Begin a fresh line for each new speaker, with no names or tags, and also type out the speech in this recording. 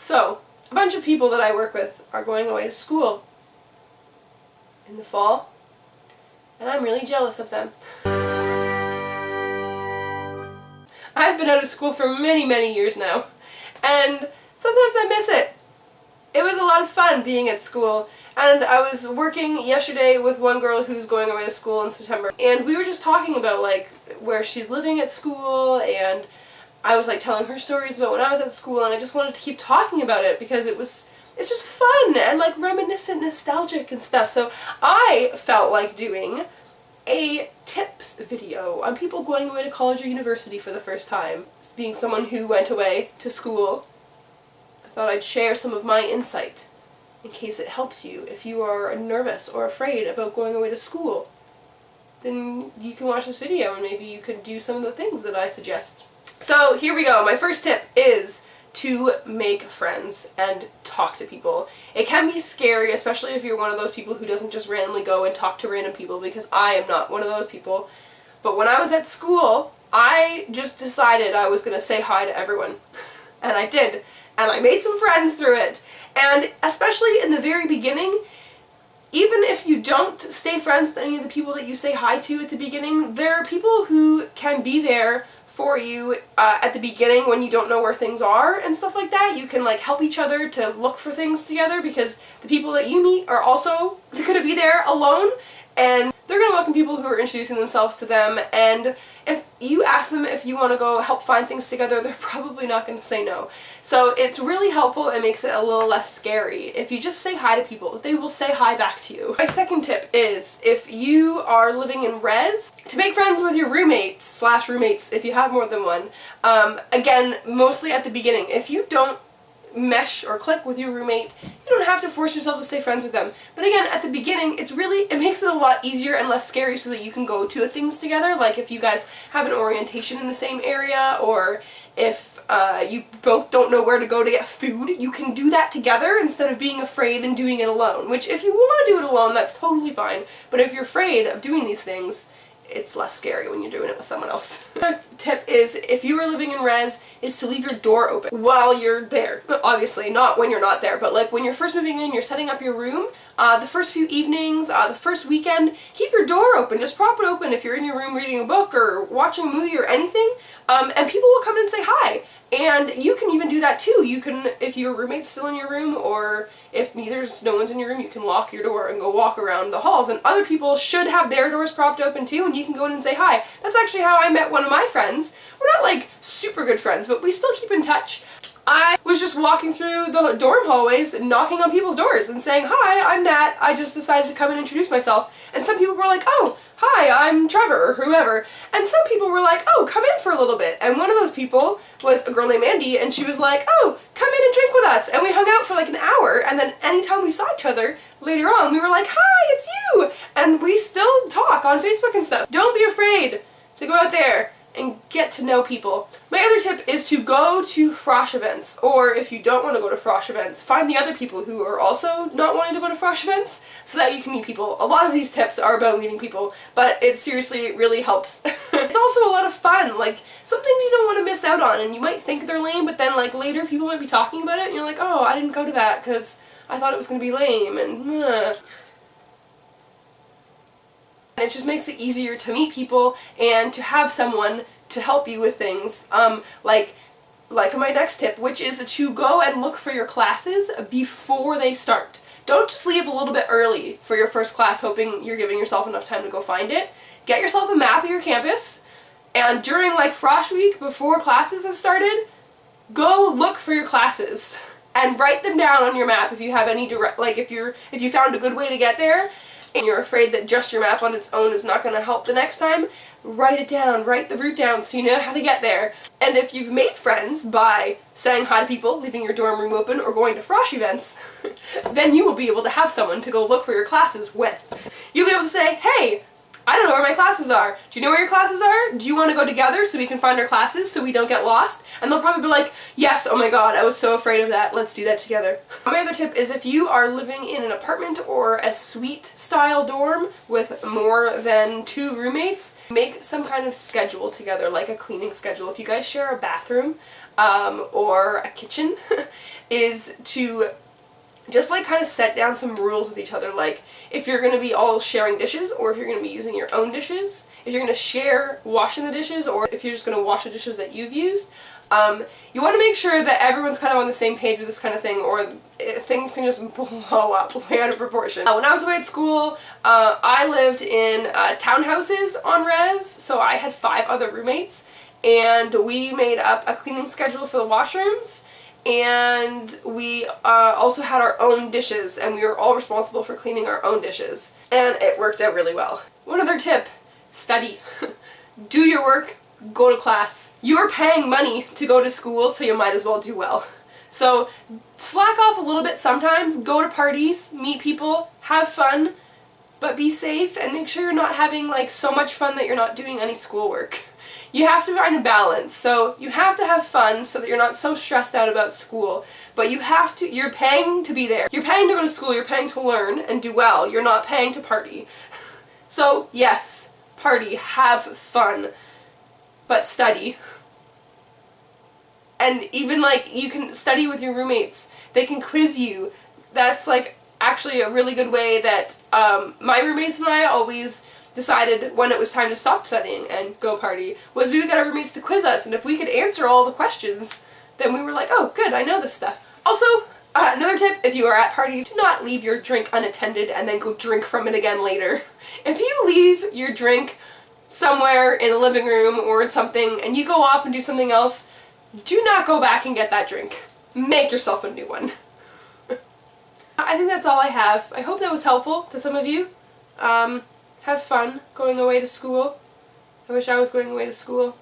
So, a bunch of people that I work with are going away to school in the fall, and I'm really jealous of them. I've been out of school for many, many years now, and sometimes I miss it. It was a lot of fun being at school, and I was working yesterday with one girl who's going away to school in September, and we were just talking about like where she's living at school, and I was like telling her stories about when I was at school, and I just wanted to keep talking about it because it's just fun and like reminiscent, nostalgic and stuff. So I felt like doing a tips video on people going away to college or university for the first time. Being someone who went away to school, I thought I'd share some of my insight in case it helps you. If you are nervous or afraid about going away to school, then you can watch this video and maybe you can do some of the things that I suggest. So here we go. My first tip is to make friends and talk to people. It can be scary, especially if you're one of those people who doesn't just randomly go and talk to random people, because I am not one of those people. But when I was at school, I just decided I was going to say hi to everyone. And I did. And I made some friends through it. And especially in the very beginning, even if you don't stay friends with any of the people that you say hi to at the beginning, there are people who can be there for you at the beginning when you don't know where things are and stuff like that. You can like help each other to look for things together, because the people that you meet are also going to be there alone, and they're going to welcome people who are introducing themselves to them, and if you ask them if you want to go help find things together, they're probably not going to say no. So it's really helpful and makes it a little less scary. If you just say hi to people, they will say hi back to you. My second tip is, if you are living in res, to make friends with your roommates if you have more than one. Again, mostly at the beginning. If you don't mesh or click with your roommate, you don't have to force yourself to stay friends with them. But again, at the beginning, it makes it a lot easier and less scary so that you can go to things together. Like if you guys have an orientation in the same area, or if you both don't know where to go to get food, you can do that together instead of being afraid and doing it alone. Which, if you want to do it alone, that's totally fine. But if you're afraid of doing these things, it's less scary when you're doing it with someone else. Another tip is, if you are living in res, is to leave your door open while you're there. Obviously, not when you're not there, but like when you're first moving in, you're setting up your room, the first few evenings, the first weekend, keep your door open. Just prop it open if you're in your room reading a book or watching a movie or anything, and people will come in and say hi. And you can even do that too. You can, if your roommate's still in your room, or if no one's in your room, you can lock your door and go walk around the halls, and other people should have their doors propped open too, and you can go in and say hi. That's actually how I met one of my friends. We're not like super good friends, but we still keep in touch. I was just walking through the dorm hallways and knocking on people's doors and saying, "Hi, I'm Nat. I just decided to come and introduce myself." And some people were like, "Oh, hi, I'm Trevor," or whoever. And some people were like, "Oh, come in for a little bit." And one of those people was a girl named Andy, and she was like, "Oh, come in and drink with us." And we hung out for like an hour, and then anytime we saw each other later on, we were like, "Hi, it's you!" And we still talk on Facebook and stuff. Don't be afraid to go out there and get to know people. My other tip is to go to frosh events, or if you don't want to go to frosh events, find the other people who are also not wanting to go to frosh events so that you can meet people. A lot of these tips are about meeting people, but it seriously really helps. It's also a lot of fun. Like, some things you don't want to miss out on, and you might think they're lame, but then like later people might be talking about it and you're like, "Oh, I didn't go to that because I thought it was going to be lame," and it just makes it easier to meet people and to have someone to help you with things. Like my next tip, which is to go and look for your classes before they start. Don't just leave a little bit early for your first class hoping you're giving yourself enough time to go find it. Get yourself a map of your campus, and during like frosh week, before classes have started, go look for your classes and write them down on your map if you have any if you found a good way to get there and you're afraid that just your map on its own is not going to help the next time, write it down, write the route down so you know how to get there. And if you've made friends by saying hi to people, leaving your dorm room open, or going to frosh events, then you will be able to have someone to go look for your classes with. You'll be able to say, "Hey, I don't know where my classes are. Do you know where your classes are? Do you want to go together so we can find our classes so we don't get lost?" And they'll probably be like, "Yes, oh my god, I was so afraid of that. Let's do that together." My other tip is, if you are living in an apartment or a suite style dorm with more than 2 roommates, make some kind of schedule together, like a cleaning schedule. If you guys share a bathroom, or a kitchen is to just like kind of set down some rules with each other, like if you're going to be all sharing dishes or if you're going to be using your own dishes, if you're going to share washing the dishes or if you're just going to wash the dishes that you've used. You want to make sure that everyone's kind of on the same page with this kind of thing, or things can just blow up way out of proportion. When I was away at school, I lived in townhouses on res, so I had 5 other roommates, and we made up a cleaning schedule for the washrooms, and we also had our own dishes, and we were all responsible for cleaning our own dishes, and it worked out really well. One other tip: study. Do your work. Go to class. You're paying money to go to school, so you might as well do well. So slack off a little bit sometimes, go to parties, meet people, have fun, but be safe and make sure you're not having like so much fun that you're not doing any schoolwork. You have to find a balance, so you have to have fun so that you're not so stressed out about school, but you're paying to be there. You're paying to go to school, you're paying to learn and do well, you're not paying to party. So yes, party, have fun, but study. And even like you can study with your roommates. They can quiz you. That's like actually a really good way that my roommates and I always decided when it was time to stop studying and go party, was we would get our roommates to quiz us, and if we could answer all the questions, then we were like, oh good, I know this stuff. Also, another tip, if you are at parties, do not leave your drink unattended and then go drink from it again later. If you leave your drink somewhere in a living room or in something and you go off and do something else, do not go back and get that drink. Make yourself a new one. I think that's all I have. I hope that was helpful to some of you. Have fun going away to school. I wish I was going away to school.